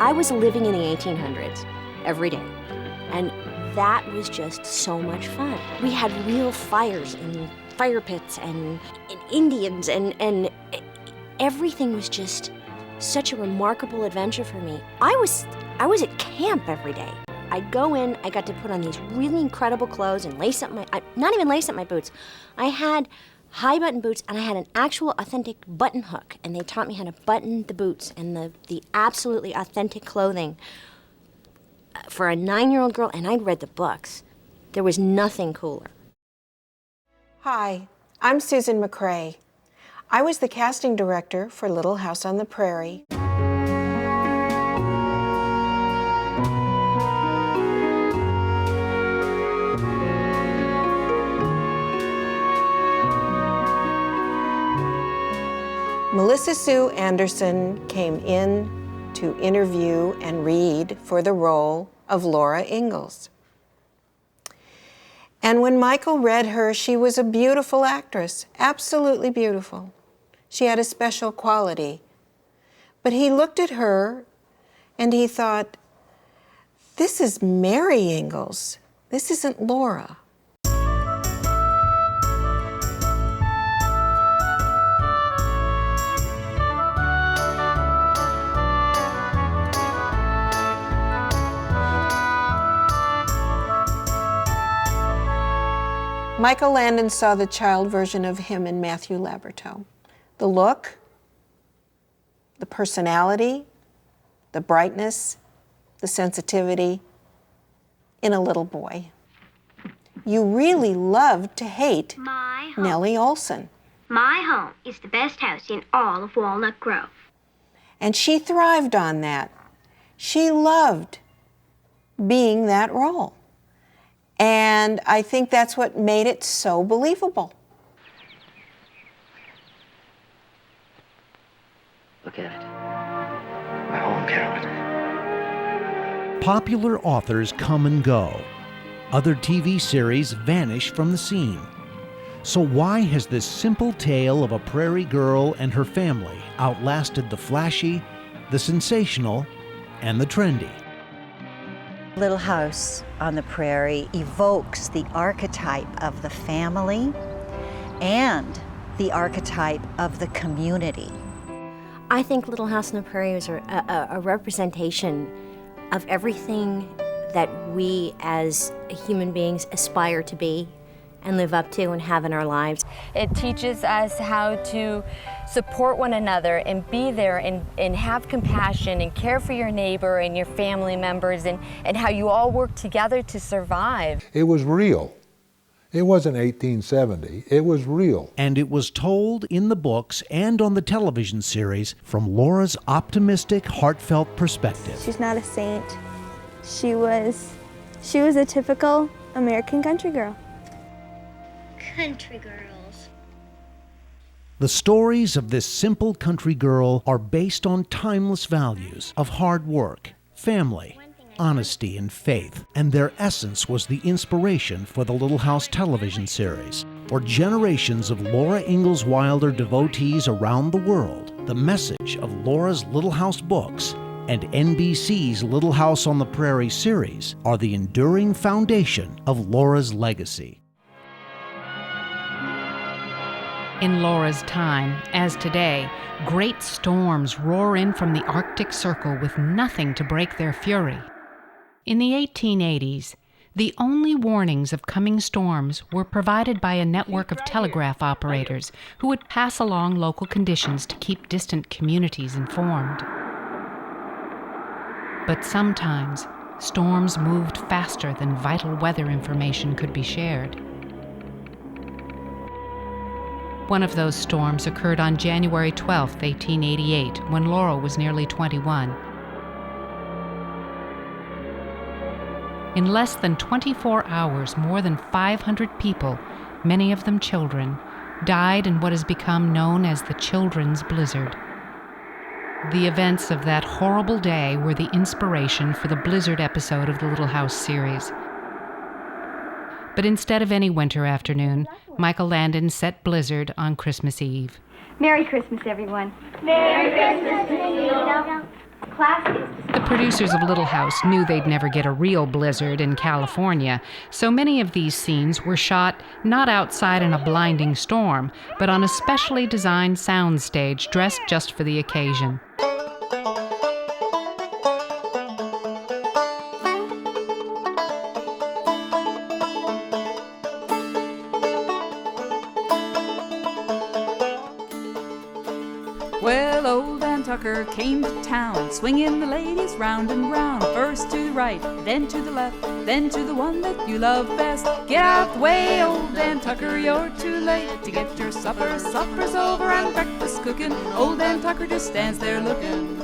I was living in the 1800s every day, and that was just so much fun. We had real fires and fire pits and Indians, and everything was just such a remarkable adventure for me. I was at camp every day. I'd go in, I got to put on these really incredible clothes and lace up not even lace up my boots. I had high button boots, and I had an actual authentic button hook, and they taught me how to button the boots and the absolutely authentic clothing for a 9-year-old girl, and I'd read the books. There was nothing cooler. Hi, I'm Susan McCrae. I was the casting director for Little House on the Prairie. Melissa Sue Anderson came in to interview and read for the role of Laura Ingalls. And when Michael read her, she was a beautiful actress, absolutely beautiful. She had a special quality. But he looked at her and he thought, this is Mary Ingalls. This isn't Laura. Michael Landon saw the child version of him in Matthew Laberto. The look, the personality, the brightness, the sensitivity in a little boy. You really loved to hate Nellie Olson. My home is the best house in all of Walnut Grove. And she thrived on that. She loved being that role. And I think that's what made it so believable. Look at it. My home, Carolyn. Popular authors come and go. Other TV series vanish from the scene. So why has this simple tale of a prairie girl and her family outlasted the flashy, the sensational, and the trendy? Little House on the Prairie evokes the archetype of the family and the archetype of the community. I think Little House on the Prairie was a representation of everything that we as human beings aspire to be and live up to and have in our lives. It teaches us how to support one another and be there and have compassion and care for your neighbor and your family members and how you all work together to survive. It was real. It wasn't 1870. It was real. And it was told in the books and on the television series from Laura's optimistic, heartfelt perspective. She's not a saint. She was a typical American country girl. Country girls. The stories of this simple country girl are based on timeless values of hard work, family, honesty, and faith, and their essence was the inspiration for the Little House television series. For generations of Laura Ingalls Wilder devotees around the world, the message of Laura's Little House books and NBC's Little House on the Prairie series are the enduring foundation of Laura's legacy. In Laura's time, as today, great storms roar in from the Arctic Circle with nothing to break their fury. In the 1880s, the only warnings of coming storms were provided by a network of telegraph operators who would pass along local conditions to keep distant communities informed. But sometimes, storms moved faster than vital weather information could be shared. One of those storms occurred on January 12, 1888, when Laura was nearly 21. In less than 24 hours, more than 500 people, many of them children, died in what has become known as the Children's Blizzard. The events of that horrible day were the inspiration for the Blizzard episode of the Little House series. But instead of any winter afternoon, Michael Landon set Blizzard on Christmas Eve. Merry Christmas, everyone. Merry Christmas to you. Class is dismissed. The producers of Little House knew they'd never get a real blizzard in California, so many of these scenes were shot not outside in a blinding storm, but on a specially designed soundstage dressed just for the occasion. Well, old Dan Tucker came to town, swinging the ladies round and round. First to the right, then to the left, then to the one that you love best. Get out the way, old Dan Tucker, you're too late to get your supper. Supper's over and breakfast cooking. Old Dan Tucker just stands there looking.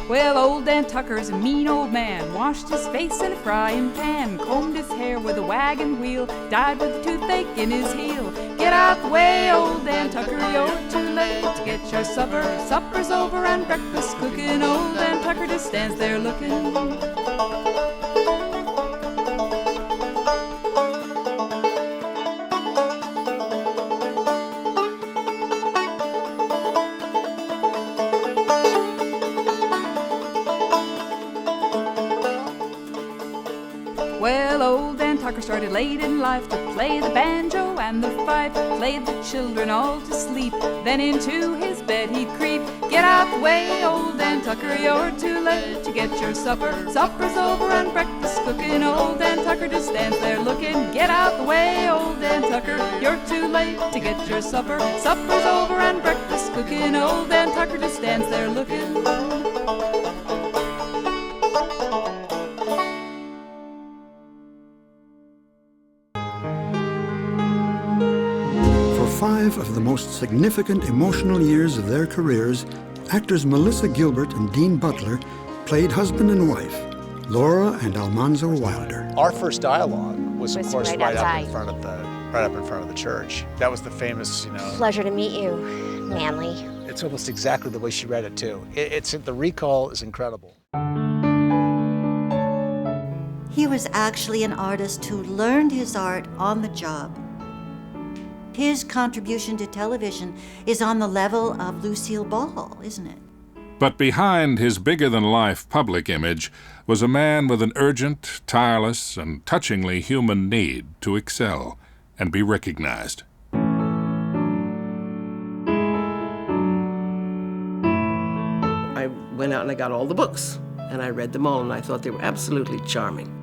Well, old Dan Tucker's a mean old man, washed his face in a frying pan, combed his hair with a wagon wheel, died with a toothache in his heel. Get out the way, old Dan Tucker, you're too late to get your supper. Supper's over and breakfast cooking. Old Dan Tucker just stands there looking. Well, old Dan Tucker started late in life to play the banjo and the fife, played the children all to sleep, then into his bed he'd creep. Get out the way, old Dan Tucker, you're too late to get your supper. Supper's over and breakfast cooking. Old Dan Tucker just stands there looking. Get out the way, old Dan Tucker, you're too late to get your supper. Supper's over and breakfast cooking. Old Dan Tucker just stands there looking. For 5 of the most significant emotional years of their careers, actors Melissa Gilbert and Dean Butler played husband and wife, Laura and Almanzo Wilder. Our first dialogue was of course right up outside. in front of the church. That was the famous, Pleasure to meet you, Manly. It's almost exactly the way she read it too. The recall is incredible. He was actually an artist who learned his art on the job. His contribution to television is on the level of Lucille Ball, isn't it? But behind his bigger-than-life public image was a man with an urgent, tireless, and touchingly human need to excel and be recognized. I went out and I got all the books, and I read them all, and I thought they were absolutely charming.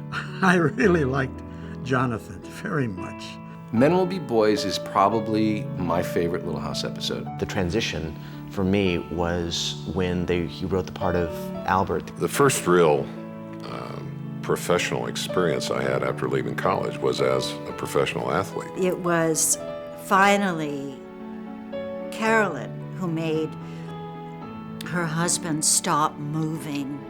I really liked Jonathan very much. Men Will Be Boys is probably my favorite Little House episode. The transition for me was when he wrote the part of Albert. The first real professional experience I had after leaving college was as a professional athlete. It was finally Carolyn who made her husband stop moving